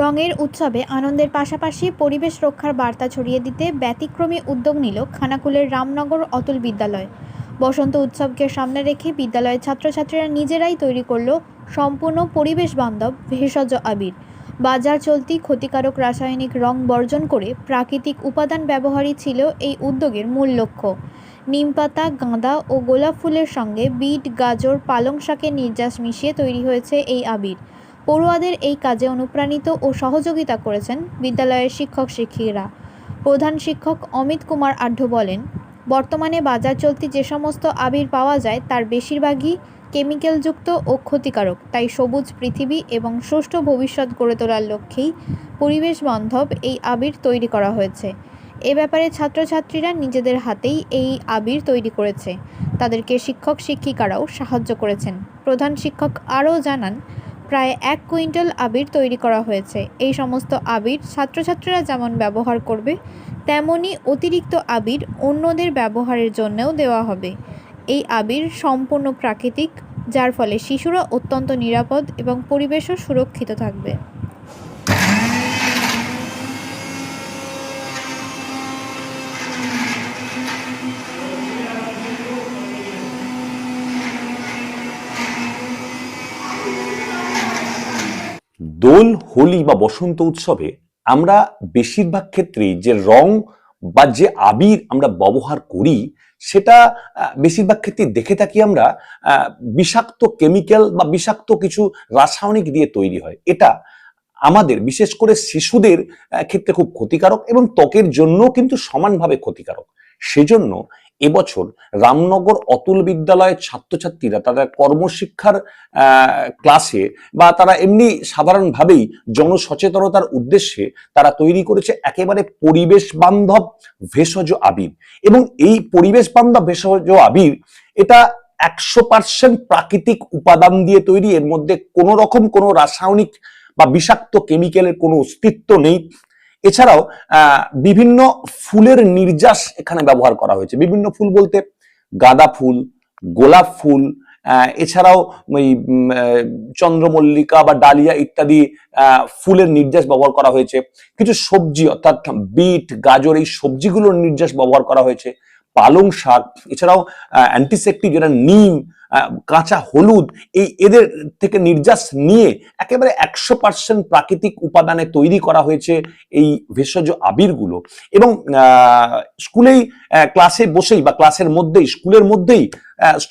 রঙের উৎসবে আনন্দের পাশাপাশি পরিবেশ রক্ষার বার্তা ছড়িয়ে দিতে ব্যতিক্রমী উদ্যোগ নিল খানাকুলের রামনগর অতুল বিদ্যালয়। বসন্ত উৎসবকে সামনে রেখে বিদ্যালয়ের ছাত্রছাত্রীরা নিজেরাই তৈরি করল সম্পূর্ণ পরিবেশ বান্ধব ভেষজ আবির। বাজার চলতি ক্ষতিকারক রাসায়নিক রং বর্জন করে প্রাকৃতিক উপাদান ব্যবহারই ছিল এই উদ্যোগের মূল লক্ষ্য। নিমপাতা, গাঁদা ও গোলাপ ফুলের সঙ্গে বিট, গাজর, পালং শাকের নির্যাস মিশিয়ে তৈরি হয়েছে এই আবির। পড়ুয়াদের এই কাজে অনুপ্রাণিত ও সহযোগিতা করেছেন বিদ্যালয়ের শিক্ষক শিক্ষিকারা। প্রধান শিক্ষক অমিত কুমার আঢ্য বলেন, বর্তমানে বাজার চলতি যে সমস্ত আবির পাওয়া যায় তার বেশিরভাগই কেমিক্যালযুক্ত ও ক্ষতিকারক। তাই সবুজ পৃথিবী এবং সুষ্ঠু ভবিষ্যৎ গড়ে তোলার লক্ষ্যেই পরিবেশ বান্ধব এই আবির তৈরি করা হয়েছে। এ ব্যাপারে ছাত্রছাত্রীরা নিজেদের হাতেই এই আবির তৈরি করেছে। তাদেরকে শিক্ষক শিক্ষিকারাও সাহায্য করেছেন। প্রধান শিক্ষক আরও জানান, প্রায় 1 কুইন্টাল আবির তৈরি করা হয়েছে। এই সমস্ত আবির ছাত্রছাত্রীরা যেমন ব্যবহার করবে, তেমনি অতিরিক্ত আবির অন্যদের ব্যবহারের জন্যও দেওয়া হবে। এই আবির সম্পূর্ণ প্রাকৃতিক, যার ফলে শিশুরা অত্যন্ত নিরাপদ এবং পরিবেশও সুরক্ষিত থাকবে। দোল, হোলি বা বসন্ত উৎসবে আমরা বেশিরভাগ ক্ষেত্রেই যে রং বা যে আবির আমরা ব্যবহার করি সেটা বেশিরভাগ ক্ষেত্রে দেখে থাকি আমরা বিষাক্ত কেমিক্যাল বা বিষাক্ত কিছু রাসায়নিক দিয়ে তৈরি হয়। এটা আমাদের বিশেষ করে শিশুদের ক্ষেত্রে খুব ক্ষতিকারক এবং ত্বকের জন্য কিন্তু সমানভাবে ক্ষতিকারক। সেজন্য এবছর রামনগর অতুল বিদ্যালয়ের ছাত্রছাত্রীরা তাদের কর্মশিক্ষার ক্লাসে বা তারা এমনি সাধারণভাবেই জনসচেতনতার উদ্দেশ্যে তারা তৈরি করেছে একেবারে পরিবেশ বান্ধব ভেষজ আবির। এবং এই পরিবেশ বান্ধব ভেষজ আবির এটা 100% প্রাকৃতিক উপাদান দিয়ে তৈরি। এর মধ্যে কোনো রকম কোনো রাসায়নিক বা বিষাক্ত কেমিক্যালের কোনো অস্তিত্ব নেই। এছাড়াও বিভিন্ন ফুলের নির্যাস এখানে ব্যবহার করা হয়েছে। বিভিন্ন ফুল বলতে গাঁদা ফুল, গোলাপ ফুল, এছাড়াও ওই চন্দ্রমল্লিকা বা ডালিয়া ইত্যাদি ফুলের নির্যাস ব্যবহার করা হয়েছে। কিছু সবজি অর্থাৎ বিট, গাজর এই সবজিগুলোর নির্যাস ব্যবহার করা হয়েছে। পালং শাক, এছাড়াও অ্যান্টিসেপ্টিক যেটা নিম, কাঁচা হলুদ, এদের থেকে নির্যাস নিয়ে একেবারে 100% প্রাকৃতিক উপাদানে তৈরি করা হয়েছে এই ভেষজ আবিরগুলো। এবং স্কুলেই ক্লাসে বসেই বা ক্লাসের মধ্যেই স্কুলের মধ্যেই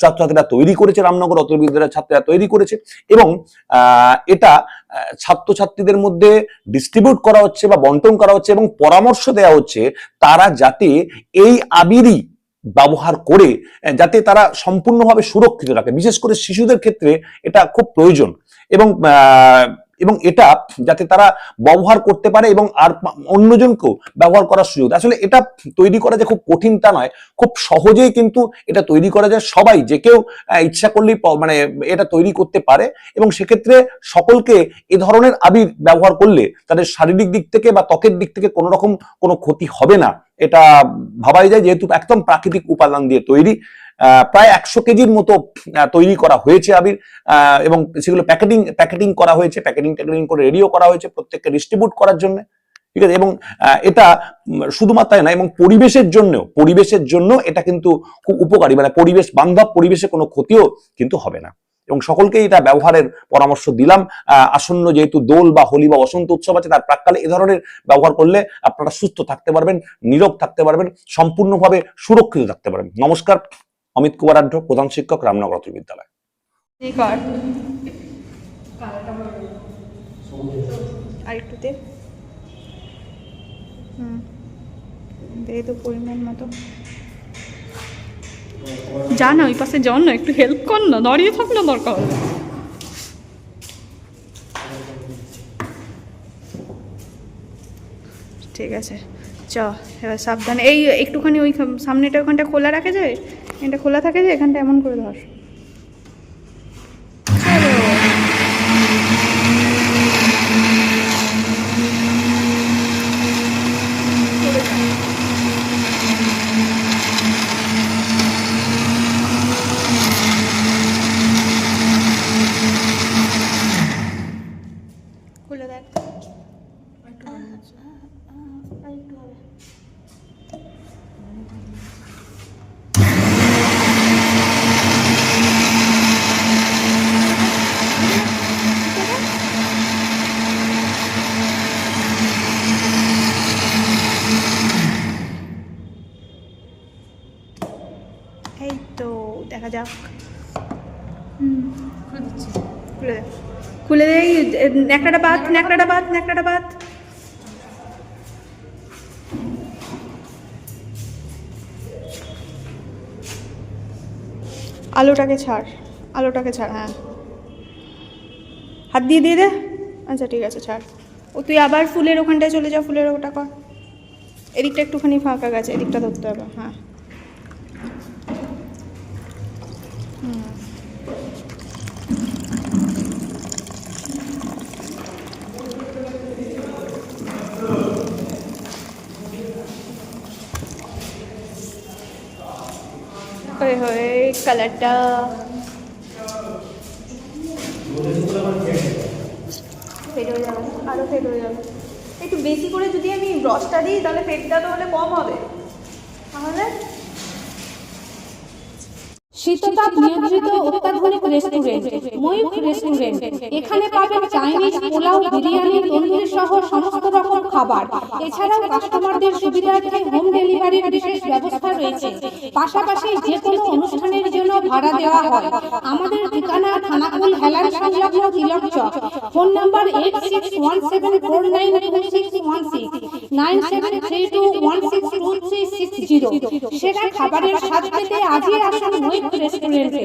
ছাত্রছাত্রীরা তৈরি করেছে, রামনগর অতুল বিদ্যালয়ের ছাত্রীরা তৈরি করেছে এবং এটা ছাত্রছাত্রীদের মধ্যে ডিস্ট্রিবিউট করা হচ্ছে বা বন্টন করা হচ্ছে এবং পরামর্শ দেওয়া হচ্ছে তারা যাতে এই আবিরই ব্যবহার করে যাতে তারা সম্পূর্ণভাবে সুরক্ষিত রাখে। বিশেষ করে শিশুদের ক্ষেত্রে এটা খুব প্রয়োজন এবং এটা যাতে তারা ব্যবহার করতে পারে এবং আর অন্যজনকেও ব্যবহার করার সুযোগ। আসলে এটা তৈরি করা যে খুব কঠিন তা নয়, খুব সহজেই কিন্তু এটা তৈরি করা যায়। সবাই যে কেউ ইচ্ছা করলেই মানে এটা তৈরি করতে পারে এবং সেক্ষেত্রে সকলকে এ ধরনের আবির ব্যবহার করলে তাদের শারীরিক দিক থেকে বা ত্বকের দিক থেকে কোনো রকম কোনো ক্ষতি হবে না, এটা ভাবাই যায়, যেহেতু একদম প্রাকৃতিক উপাদান দিয়ে তৈরি। প্রায় 100 কেজির মতো তৈরি করা হয়েছে আবির এবং সেগুলো প্যাকেটিং করা হয়েছে, প্যাকেটিং করে রেডিও করা হয়েছে প্রত্যেককে ডিস্ট্রিবিউট করার জন্য। ঠিক আছে, এবং এটা শুধুমাত্র না, এবং পরিবেশের জন্য এটা কিন্তু খুব উপকারী, মানে পরিবেশ বান্ধব, পরিবেশে কোনো ক্ষতিও কিন্তু হবে না। এবং সকলকে এটা ব্যবহারের পরামর্শ দিলাম। আসন্ন যেহেতু দোল বা হোলি বা বসন্ত উৎসব আছে, তার প্রাককালে এ ধরনের ব্যবহার করলে আপনারা সুস্থ থাকতে পারবেন, নীরব থাকতে পারবেন, সম্পূর্ণভাবে সুরক্ষিত থাকতে পারবেন। নমস্কার, অমিত কুমার আঢ্য, প্রধান শিক্ষক, রামনগর অতুল বিদ্যালয়। তো পরিমাণ মতো যা না, ওই পাশে যান না, একটু হেল্প কর না, দাঁড়িয়ে থাক না, দরকার ঠিক আছে। এবার সাবধানে, এই একটুখানি ওই সামনেটা ওখানটা খোলা রাখা যায়, এটা খোলা থাকে যে, এখানটা এমন করে ধর। খুলে দেখ। এই তো দেখা যাক। খুলে দিচ্ছি। খুলে দেই। ন্যাকড়াটা বাদ, ন্যাকড়াটা বাদ, ন্যাকড়াটা বাদ। আলোটাকে ছাড়, আলোটাকে ছাড়। হ্যাঁ, হাত দিয়ে দিয়ে দে। আচ্ছা ঠিক আছে, ছাড়। ও তুই আবার ফুলের ওখানটায় চলে যা, ফুলের ওটা কর। এদিকটা একটুখানি ফাঁকা গেছে, এদিকটা ধরতে হবে। হ্যাঁ, হয়ে হয়ে কালারটা ফেড হয়ে যাবে, আরও ফেড হয়ে যাবে। একটু বেশি করে যদি আমি ব্রাশটা দিই তাহলে ফেডটা তো হলে কম হবে। তাহলে শীততাপ নিয়ন্ত্রিত অত্যাধুনিক রেস্টুরেন্ট ময়ূখ রেস্টুরেন্ট। এখানে পাবেন চাইনিজ, পোলাও, বিরিয়ানি, তন্দুরি সহ সমস্ত রকম খাবার। এছাড়াও কাস্টমারদের সুবিধার্থে হোম ডেলিভারির বিশেষ ব্যবস্থা রয়েছে। পাশাপাশি যে কোনো অনুষ্ঠানের জন্য ভাড়া দেওয়া হয়। আমাদের ঠিকানা খানাকুল হেলান সংলগ্ন তিলক চক। Phone number 8617492616 9732162360। সেরা খাবারের স্বাদ পেতে আজই আসুন ময়ূখ রেস্টুরেন্টে।